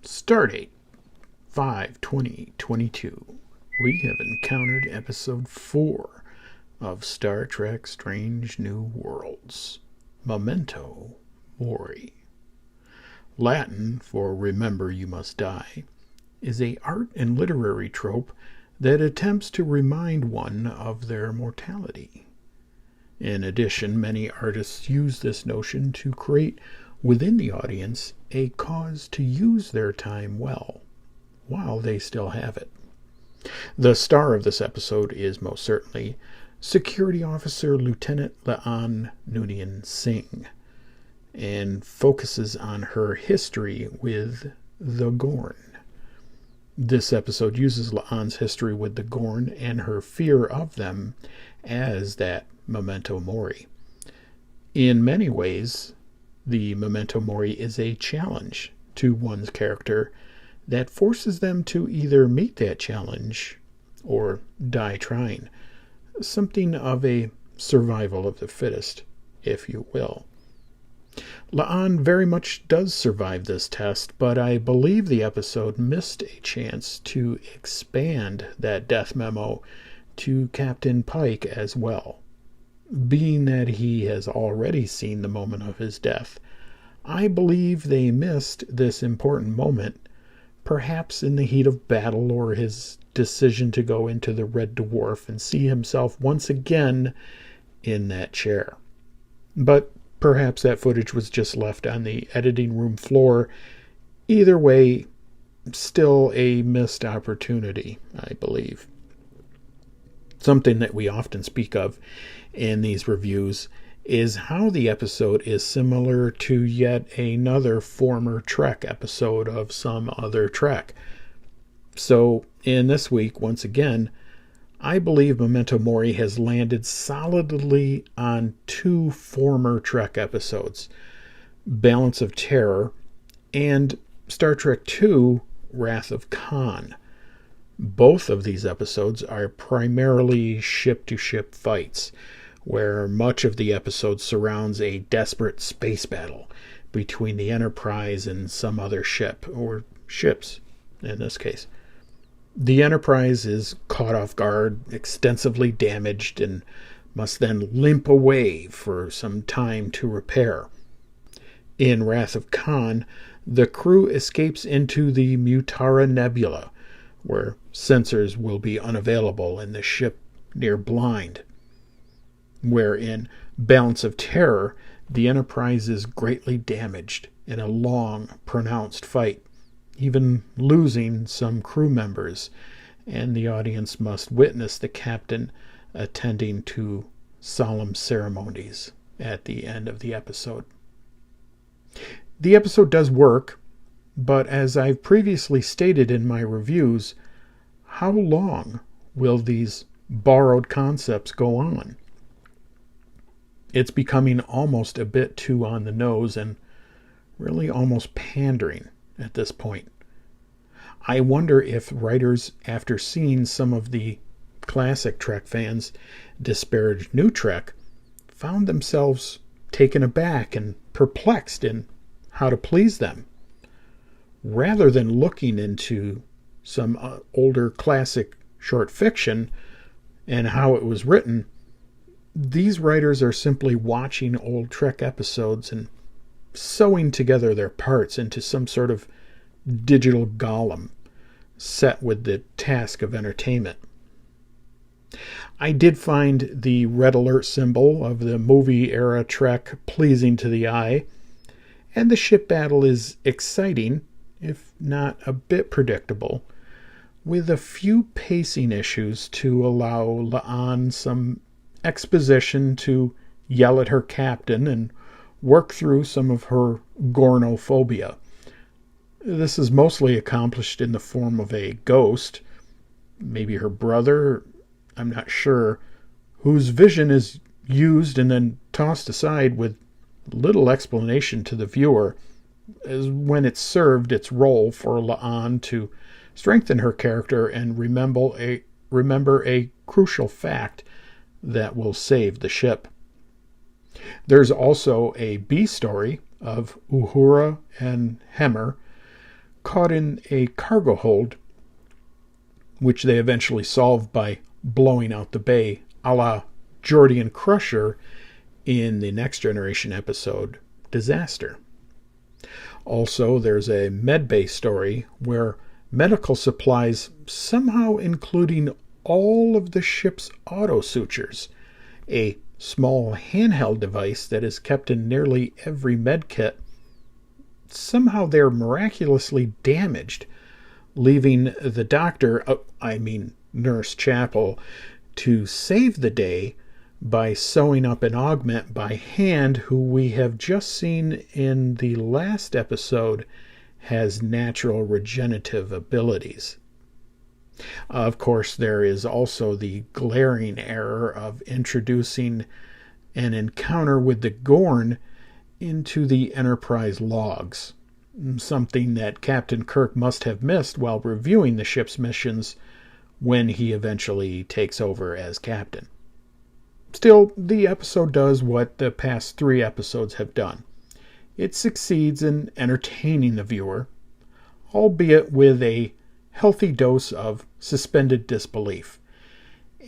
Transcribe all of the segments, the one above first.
Stardate 5/20/22. We have encountered episode 4 of Star Trek Strange New Worlds, Memento Mori. Latin for remember you must die is a art and literary trope that attempts to remind one of their mortality. In addition, many artists use this notion to create within the audience a cause to use their time well, while they still have it. The star of this episode is most certainly Security Officer Lieutenant Laan Noonien Singh, and focuses on her history with the Gorn. This episode uses Laan's history with the Gorn and her fear of them as that Memento Mori. In many ways, the Memento Mori is a challenge to one's character that forces them to either meet that challenge or die trying. Something of a survival of the fittest, if you will. Laan very much does survive this test, but I believe the episode missed a chance to expand that death memo to Captain Pike as well. Being that he has already seen the moment of his death, I believe they missed this important moment, perhaps in the heat of battle or his decision to go into the Red Dwarf and see himself once again in that chair. But perhaps that footage was just left on the editing room floor. Either way, still a missed opportunity, I believe. Something that we often speak of in these reviews is how the episode is similar to yet another former Trek episode of some other Trek. So, in this week, once again, I believe Memento Mori has landed solidly on two former Trek episodes, Balance of Terror and Star Trek II, Wrath of Khan. Both of these episodes are primarily ship-to-ship fights, where much of the episode surrounds a desperate space battle between the Enterprise and some other ship, or ships in this case. The Enterprise is caught off guard, extensively damaged, and must then limp away for some time to repair. In Wrath of Khan, the crew escapes into the Mutara Nebula, where sensors will be unavailable and the ship near blind. Where in Balance of Terror, the Enterprise is greatly damaged in a long, pronounced fight, even losing some crew members, and the audience must witness the captain attending to solemn ceremonies at the end of the episode. The episode does work, but as I've previously stated in my reviews, how long will these borrowed concepts go on? It's becoming almost a bit too on the nose and really almost pandering at this point. I wonder if writers, after seeing some of the classic Trek fans disparage new Trek, found themselves taken aback and perplexed in how to please them. Rather than looking into some older classic short fiction and how it was written, these writers are simply watching old Trek episodes and sewing together their parts into some sort of digital golem set with the task of entertainment. I did find the red alert symbol of the movie-era Trek pleasing to the eye, and the ship battle is exciting, if not a bit predictable, with a few pacing issues to allow Laan some exposition to yell at her captain and work through some of her gornophobia. This is mostly accomplished in the form of a ghost, maybe her brother, I'm not sure, whose vision is used and then tossed aside with little explanation to the viewer, as when it's served its role for Laan to strengthen her character and remember a crucial fact that will save the ship. There's also a B story of Uhura and Hemmer caught in a cargo hold, which they eventually solved by blowing out the bay, a la Geordi and Crusher in the Next Generation episode, Disaster. Also, there's a medbay story where medical supplies, somehow including all of the ship's auto sutures, a small handheld device that is kept in nearly every med kit, somehow they're miraculously damaged, leaving the doctor, Nurse Chapel, to save the day by sewing up an augment by hand, who we have just seen in the last episode has natural regenerative abilities. Of course, there is also the glaring error of introducing an encounter with the Gorn into the Enterprise logs, something that Captain Kirk must have missed while reviewing the ship's missions when he eventually takes over as captain. Still, the episode does what the past 3 episodes have done. It succeeds in entertaining the viewer, albeit with a healthy dose of suspended disbelief,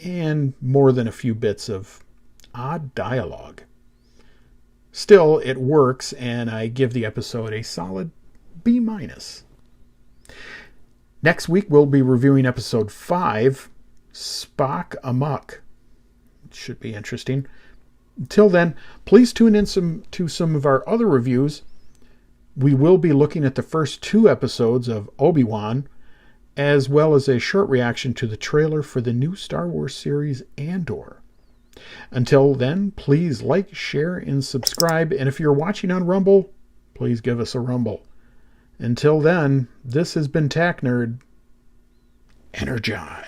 and more than a few bits of odd dialogue. Still, it works, and I give the episode a solid B-. Next week, we'll be reviewing episode 5, Spock Amok. It should be interesting. Until then, please tune in to some of our other reviews. We will be looking at the first 2 episodes of Obi-Wan, as well as a short reaction to the trailer for the new Star Wars series Andor. Until then, please like, share, and subscribe. And if you're watching on Rumble, please give us a rumble. Until then, this has been TAC Nerd. Energize.